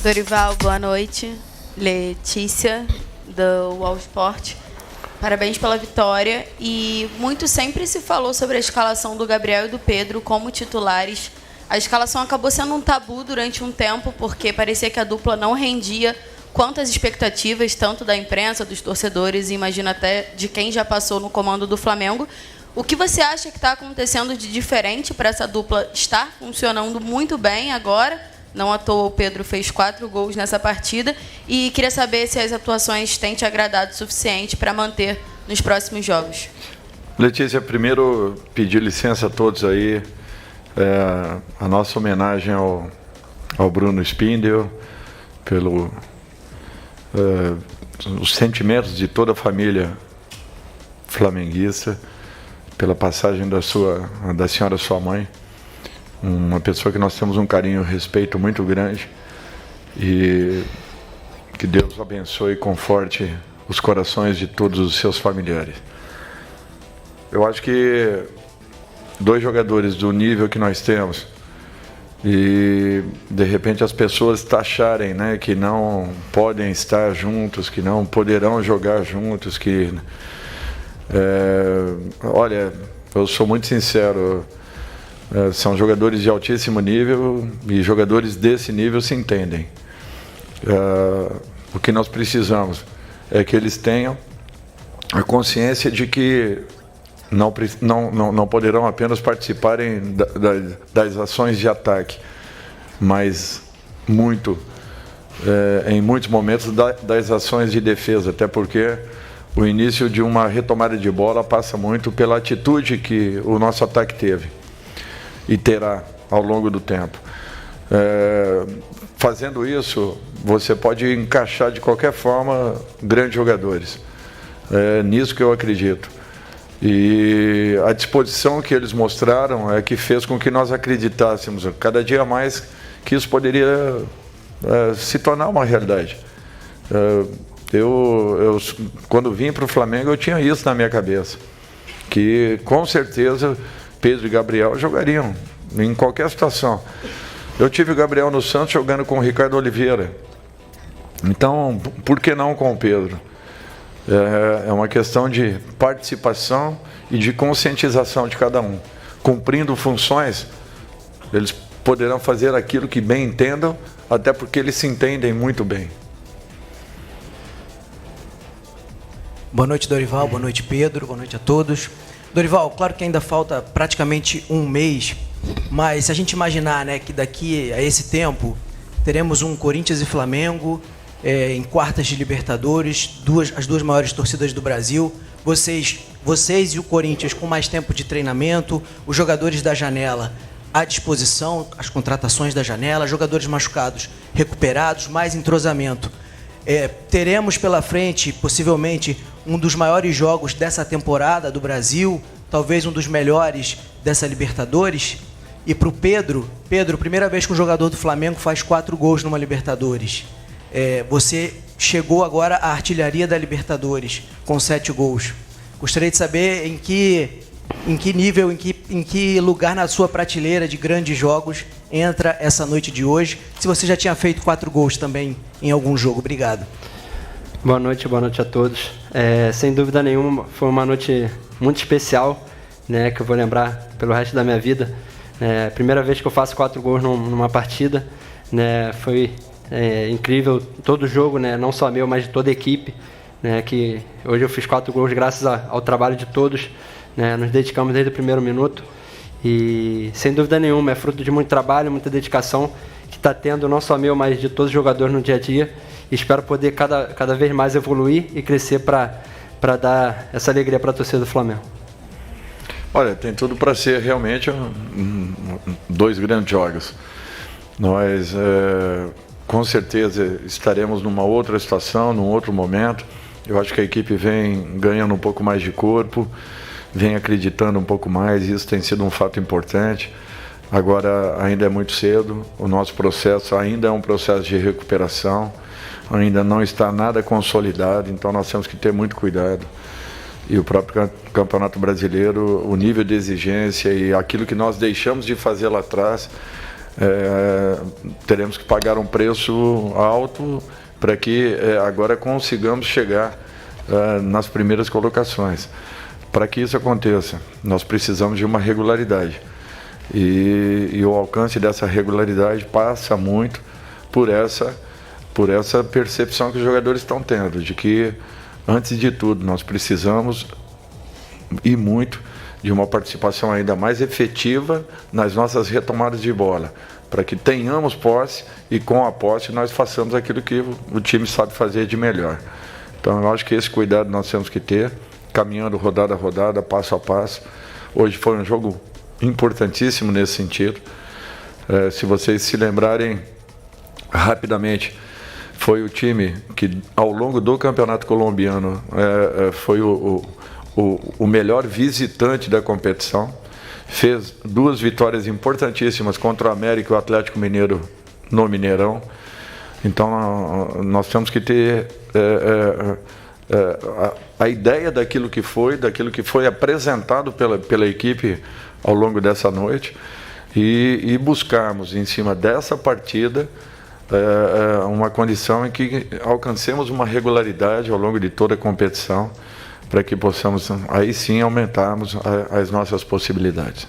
Dorival, boa noite. Letícia, do UOL Sport. Parabéns pela vitória. E muito sempre se falou sobre a escalação do Gabriel e do Pedro como titulares. A escalação acabou sendo um tabu durante um tempo, porque parecia que a dupla não rendia quanto às expectativas, tanto da imprensa, dos torcedores, e imagino até de quem já passou no comando do Flamengo. O que você acha que está acontecendo de diferente para essa dupla estar funcionando muito bem agora? Não à toa o Pedro fez 4 gols nessa partida. E queria saber se as atuações têm te agradado o suficiente para manter nos próximos jogos. Letícia, primeiro pedir licença a todos aí. A nossa homenagem ao Bruno Spindel, pelo os sentimentos de toda a família flamenguista, pela passagem da senhora sua mãe. Uma pessoa que nós temos um carinho e respeito muito grande, e que Deus abençoe e conforte os corações de todos os seus familiares. Eu acho que 2 jogadores do nível que nós temos, e de repente as pessoas taxarem, né, que não podem estar juntos, que não poderão jogar juntos, que olha, eu sou muito sincero. São jogadores de altíssimo nível, e jogadores desse nível se entendem. O que nós precisamos é que eles tenham a consciência de que não poderão apenas participarem das ações de ataque, mas em muitos momentos das ações de defesa, até porque o início de uma retomada de bola passa muito pela atitude que o nosso ataque teve e terá ao longo do tempo. Fazendo isso, você pode encaixar de qualquer forma grandes jogadores. É nisso que eu acredito. E a disposição que eles mostraram é que fez com que nós acreditássemos cada dia mais que isso poderia se tornar uma realidade. Eu quando vim para o Flamengo, eu tinha isso na minha cabeça, que com certeza Pedro e Gabriel jogariam em qualquer situação. Eu tive o Gabriel no Santos jogando com o Ricardo Oliveira. Então, por que não com o Pedro? É uma questão de participação e de conscientização de cada um. Cumprindo funções, eles poderão fazer aquilo que bem entendam, até porque eles se entendem muito bem. Boa noite, Dorival. Boa noite, Pedro. Boa noite a todos. Dorival, claro que ainda falta praticamente um mês, mas se a gente imaginar, né, que daqui a esse tempo teremos um Corinthians e Flamengo em quartas de Libertadores, as 2 maiores torcidas do Brasil, vocês e o Corinthians com mais tempo de treinamento, os jogadores da janela à disposição, as contratações da janela, jogadores machucados recuperados, mais entrosamento. Teremos pela frente, possivelmente, um dos maiores jogos dessa temporada do Brasil, talvez um dos melhores dessa Libertadores. E para o Pedro, primeira vez que um jogador do Flamengo faz 4 gols numa Libertadores. Você chegou agora à artilharia da Libertadores com 7 gols. Gostaria de saber em que nível, em que lugar na sua prateleira de grandes jogos entra essa noite de hoje, se você já tinha feito 4 gols também em algum jogo. Obrigado. Boa noite a todos. Sem dúvida nenhuma, foi uma noite muito especial, né, que eu vou lembrar pelo resto da minha vida. Primeira vez que eu faço 4 gols numa partida, né, foi incrível todo o jogo, né, não só meu, mas de toda a equipe, né, que hoje eu fiz 4 gols graças ao trabalho de todos, né, nos dedicamos desde o primeiro minuto e, sem dúvida nenhuma, é fruto de muito trabalho, muita dedicação que está tendo não só meu, mas de todos os jogadores no dia a dia. E espero poder cada vez mais evoluir e crescer para dar essa alegria para a torcida do Flamengo. Olha, tem tudo para ser realmente 2 grandes jogos. Nós, com certeza, estaremos numa outra situação, num outro momento. Eu acho que a equipe vem ganhando um pouco mais de corpo, vem acreditando um pouco mais, e isso tem sido um fato importante. Agora, ainda é muito cedo, o nosso processo ainda é um processo de recuperação, ainda não está nada consolidado, então nós temos que ter muito cuidado. E o próprio Campeonato Brasileiro, o nível de exigência e aquilo que nós deixamos de fazer lá atrás, teremos que pagar um preço alto para que agora consigamos chegar nas primeiras colocações. Para que isso aconteça, nós precisamos de uma regularidade. E o alcance dessa regularidade passa muito por essa percepção que os jogadores estão tendo, de que, antes de tudo, nós precisamos, e muito, de uma participação ainda mais efetiva nas nossas retomadas de bola, para que tenhamos posse e, com a posse, nós façamos aquilo que o time sabe fazer de melhor. Então, eu acho que esse cuidado nós temos que ter, caminhando rodada a rodada, passo a passo. Hoje foi um jogo importantíssimo nesse sentido. Se vocês se lembrarem rapidamente, foi o time que, ao longo do Campeonato Colombiano, foi o melhor visitante da competição. Fez 2 vitórias importantíssimas contra o América e o Atlético Mineiro no Mineirão. Então, nós temos que ter a ideia daquilo que foi apresentado pela equipe ao longo dessa noite e buscarmos, em cima dessa partida, uma condição em que alcancemos uma regularidade ao longo de toda a competição, para que possamos, aí sim, aumentarmos as nossas possibilidades.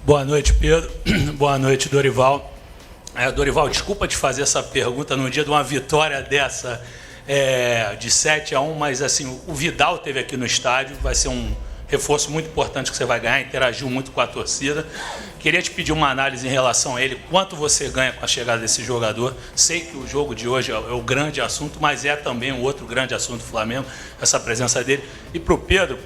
Boa noite, Pedro. Boa noite, Dorival. Dorival, desculpa te fazer essa pergunta no dia de uma vitória dessa, de 7-1, mas assim, o Vidal esteve aqui no estádio, vai ser um reforço muito importante que você vai ganhar, interagiu muito com a torcida. Queria te pedir uma análise em relação a ele, quanto você ganha com a chegada desse jogador. Sei que o jogo de hoje é o grande assunto, mas é também um outro grande assunto do Flamengo, essa presença dele. E para o Pedro,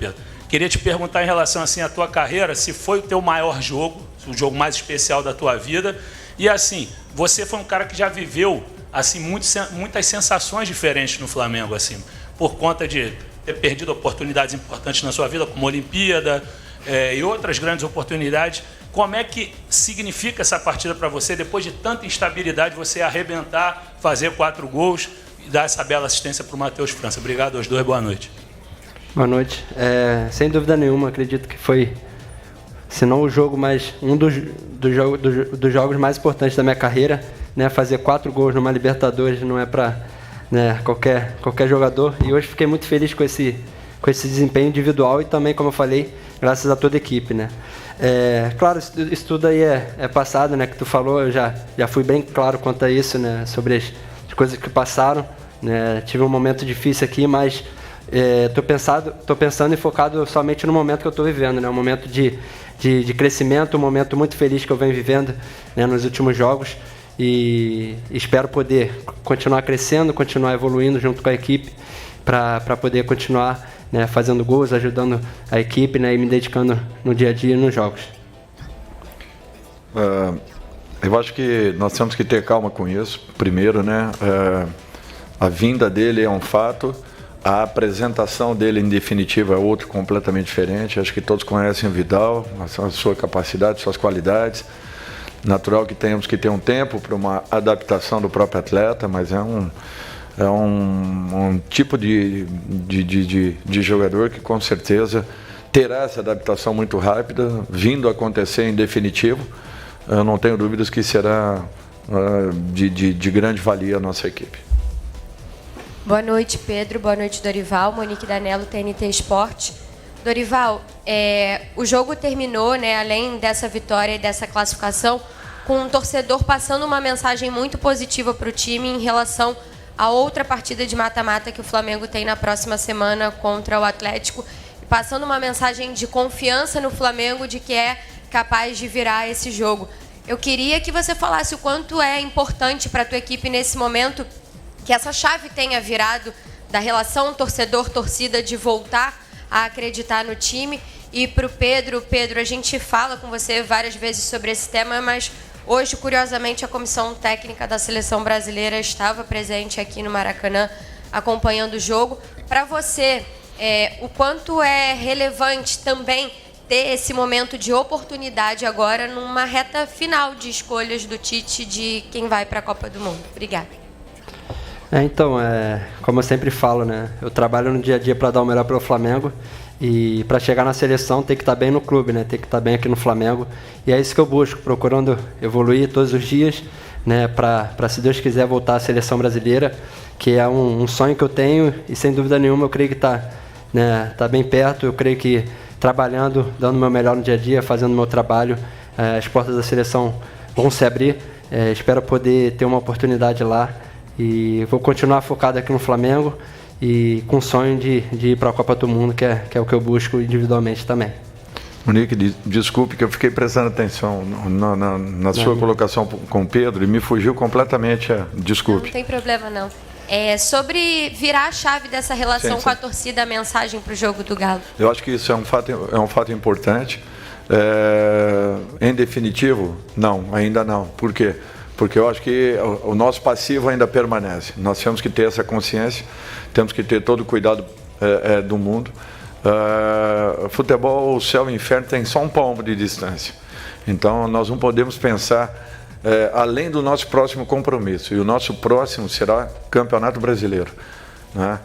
queria te perguntar em relação assim, à tua carreira, se foi o teu maior jogo, o jogo mais especial da tua vida. E assim, você foi um cara que já viveu assim, muitas sensações diferentes no Flamengo, assim, por conta de ter perdido oportunidades importantes na sua vida, como a Olimpíada e outras grandes oportunidades. Como é que significa essa partida para você, depois de tanta instabilidade, você arrebentar, fazer 4 gols e dar essa bela assistência para o Matheus França? Obrigado aos dois, boa noite. Boa noite. Sem dúvida nenhuma, acredito que foi, se não o jogo, mas um dos jogos mais importantes da minha carreira, né? Fazer 4 gols numa Libertadores não é para, né, qualquer jogador, e hoje fiquei muito feliz com esse desempenho individual e também, como eu falei, graças a toda a equipe, né? Claro, isso tudo aí é passado, né, que tu falou, eu já fui bem claro quanto a isso, né, sobre as coisas que passaram, né? Tive um momento difícil aqui, mas tô pensando e focado somente no momento que eu estou vivendo, né? Um momento de crescimento, um momento muito feliz que eu venho vivendo, né, nos últimos jogos, e espero poder continuar crescendo, continuar evoluindo junto com a equipe para poder continuar, né, fazendo gols, ajudando a equipe, né, e me dedicando no dia a dia nos jogos. Eu acho que nós temos que ter calma com isso. Primeiro, né, a vinda dele é um fato, a apresentação dele em definitiva é outro completamente diferente. Acho que todos conhecem o Vidal, a sua capacidade, suas qualidades. Natural que tenhamos que ter um tempo para uma adaptação do próprio atleta, mas é um tipo de jogador que com certeza terá essa adaptação muito rápida, vindo a acontecer em definitivo. Eu não tenho dúvidas que será de grande valia a nossa equipe. Boa noite, Pedro. Boa noite, Dorival. Monique Danello, TNT Esporte. Dorival, o jogo terminou, né, além dessa vitória e dessa classificação, com um torcedor passando uma mensagem muito positiva para o time em relação a outra partida de mata-mata que o Flamengo tem na próxima semana contra o Atlético, passando uma mensagem de confiança no Flamengo de que é capaz de virar esse jogo. Eu queria que você falasse o quanto é importante para a tua equipe nesse momento que essa chave tenha virado da relação torcedor-torcida, de voltar a acreditar no time. E para o Pedro, a gente fala com você várias vezes sobre esse tema, mas hoje, curiosamente, a comissão técnica da Seleção Brasileira estava presente aqui no Maracanã, acompanhando o jogo. Para você, o quanto é relevante também ter esse momento de oportunidade agora numa reta final de escolhas do Tite de quem vai para a Copa do Mundo? Obrigada. Então, como eu sempre falo, né, eu trabalho no dia a dia para dar o melhor pelo Flamengo, E para chegar na seleção tem que estar bem no clube, né? Tem que estar bem aqui no Flamengo. E é isso que eu busco, procurando evoluir todos os dias, né? Para, se Deus quiser, voltar à seleção brasileira, que é um sonho que eu tenho e sem dúvida nenhuma eu creio que está, né, tá bem perto. Eu creio que trabalhando, dando o meu melhor no dia a dia, fazendo o meu trabalho, as portas da seleção vão se abrir. Espero poder ter uma oportunidade lá e vou continuar focado aqui no Flamengo e com o sonho de ir para a Copa do Mundo, que é o que eu busco individualmente também. Monique, desculpe que eu fiquei prestando atenção na sua colocação com o Pedro e me fugiu completamente. Desculpe. Não tem problema, não. Sobre virar a chave dessa relação com a torcida, a mensagem para o jogo do Galo. Eu acho que isso é um fato importante. Em definitivo, não, ainda não. Por quê? Porque eu acho que o nosso passivo ainda permanece. Nós temos que ter essa consciência, temos que ter todo o cuidado do mundo. Futebol, o céu e o inferno tem só um palmo de distância. Então, nós não podemos pensar além do nosso próximo compromisso. E o nosso próximo será Campeonato Brasileiro, né?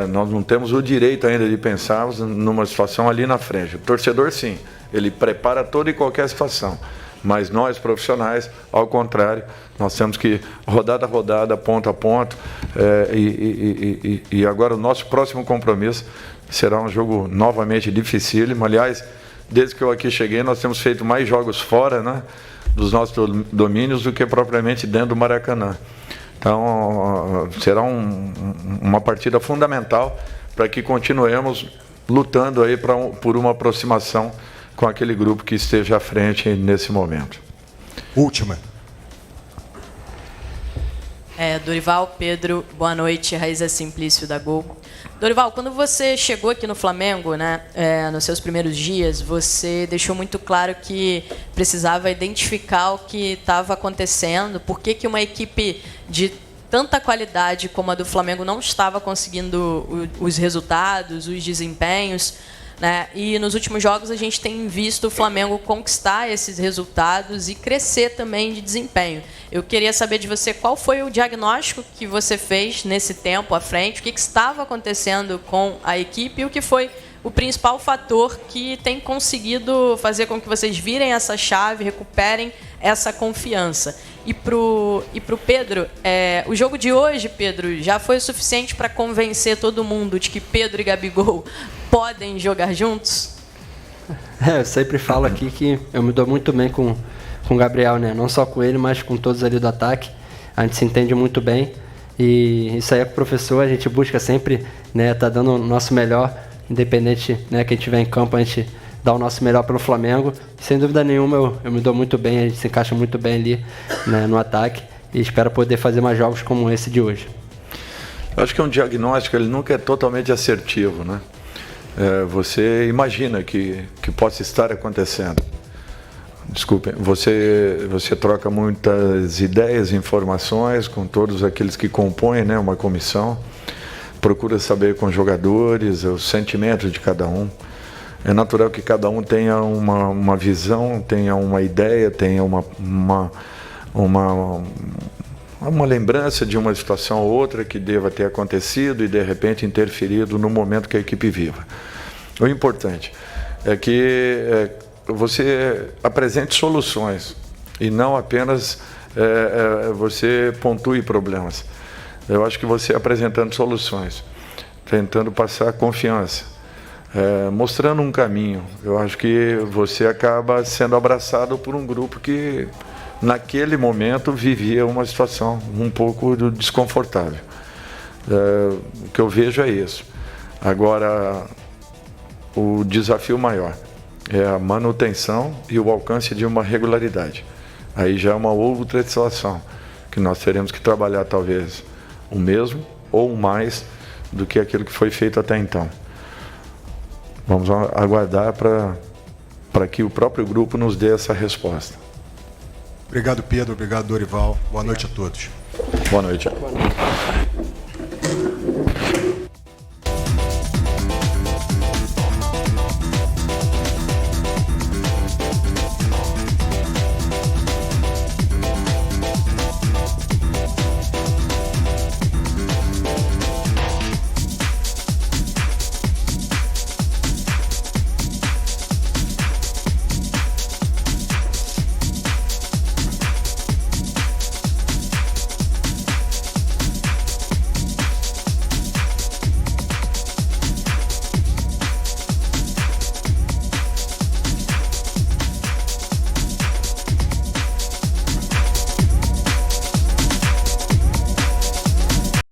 Nós não temos o direito ainda de pensarmos numa situação ali na frente. O torcedor, sim, ele prepara toda e qualquer situação. Mas nós, profissionais, ao contrário, nós temos que, rodada a rodada, ponto a ponto, e agora o nosso próximo compromisso será um jogo novamente dificílimo. Aliás, desde que eu aqui cheguei, nós temos feito mais jogos fora, né, dos nossos domínios do que propriamente dentro do Maracanã. Então, será uma partida fundamental para que continuemos lutando aí por uma aproximação com aquele grupo que esteja à frente nesse momento. Última. Dorival, Pedro, boa noite. Raíza Simplício da Gol. Dorival, quando você chegou aqui no Flamengo, né, nos seus primeiros dias, você deixou muito claro que precisava identificar o que estava acontecendo, por que uma equipe de tanta qualidade como a do Flamengo não estava conseguindo os resultados, os desempenhos, né? E nos últimos jogos a gente tem visto o Flamengo conquistar esses resultados e crescer também de desempenho. Eu queria saber de você qual foi o diagnóstico que você fez nesse tempo à frente, o que estava acontecendo com a equipe e o que foi o principal fator que tem conseguido fazer com que vocês virem essa chave, recuperem essa confiança. E pro Pedro, o jogo de hoje, Pedro, já foi o suficiente para convencer todo mundo de que Pedro e Gabigol podem jogar juntos? Eu sempre falo aqui que eu me dou muito bem com o Gabriel, né? Não só com ele, mas com todos ali do ataque. A gente se entende muito bem. E isso aí é com o professor, a gente busca sempre, né, tá dando o nosso melhor, independente, né, quem estiver em campo, a gente dá o nosso melhor pelo Flamengo. Sem dúvida nenhuma, eu me dou muito bem, a gente se encaixa muito bem ali, né, no ataque e espero poder fazer mais jogos como esse de hoje. Eu acho que um diagnóstico, ele nunca é totalmente assertivo, né? Você imagina que possa estar acontecendo. Desculpem, você troca muitas ideias, informações com todos aqueles que compõem, né, uma comissão, procura saber com os jogadores os sentimentos de cada um. É natural que cada um tenha uma visão, tenha uma ideia, tenha uma lembrança de uma situação ou outra que deva ter acontecido e de repente interferido no momento que a equipe viva. O importante é que você apresente soluções e não apenas você pontue problemas. Eu acho que você apresentando soluções, tentando passar confiança, mostrando um caminho, eu acho que você acaba sendo abraçado por um grupo que naquele momento vivia uma situação um pouco desconfortável. O que eu vejo é isso. Agora, o desafio maior é a manutenção e o alcance de uma regularidade. Aí já é uma outra situação, que nós teremos que trabalhar talvez o mesmo ou mais do que aquilo que foi feito até então. Vamos aguardar para que o próprio grupo nos dê essa resposta. Obrigado, Pedro. Obrigado, Dorival. Boa noite a todos. Boa noite.